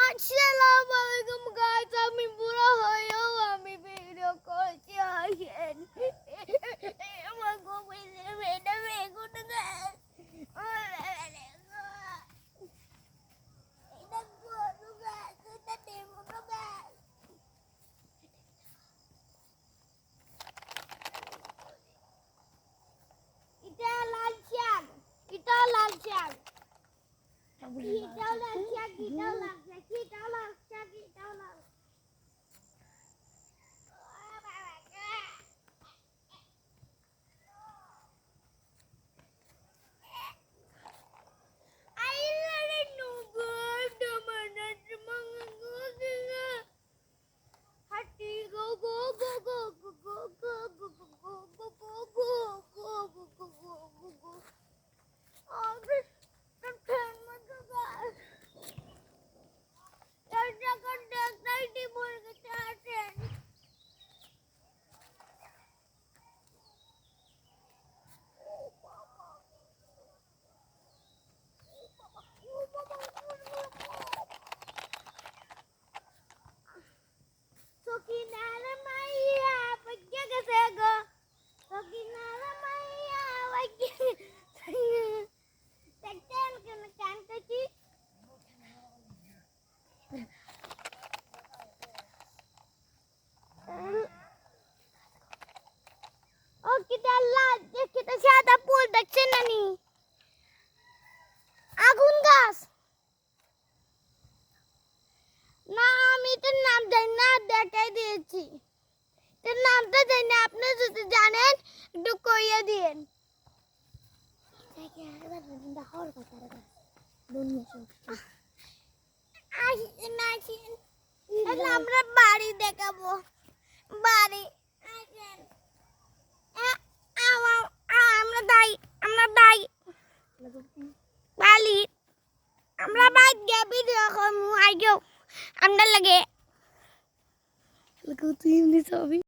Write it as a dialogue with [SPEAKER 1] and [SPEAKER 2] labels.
[SPEAKER 1] আসসালামু আলাইকুম গাইস, আমি বুড়ো হয়েও আমি ভিডিও করছি। আসেন আমার গোবিন্দে মেয়েটা বেগুন গাছ এটা গরু গাছ, এটা লেবু গাছ। এটা লাল শাক, এটা লাল শাক, এটাও লাল শাক, এটাও লাল শাক, এটাও লাল শাক, এটাও লাল। সাদা ফুল দেখছেন নানি? আগুন গাছ না, আমি এটার নাম জানি না, দেখাই দিয়েছি। এটার নামটা জানি না, আপনি যদি জানেন একটু কইয়া দিয়েন। আমরা বাড়ি দেখাবো, বাড়ি আমরা দাই, আমরা দাই বালি, আমরা বাইক গিয়ে ভিডিও করবো। আইগো আমরা লাগে তুই এমনি ছবি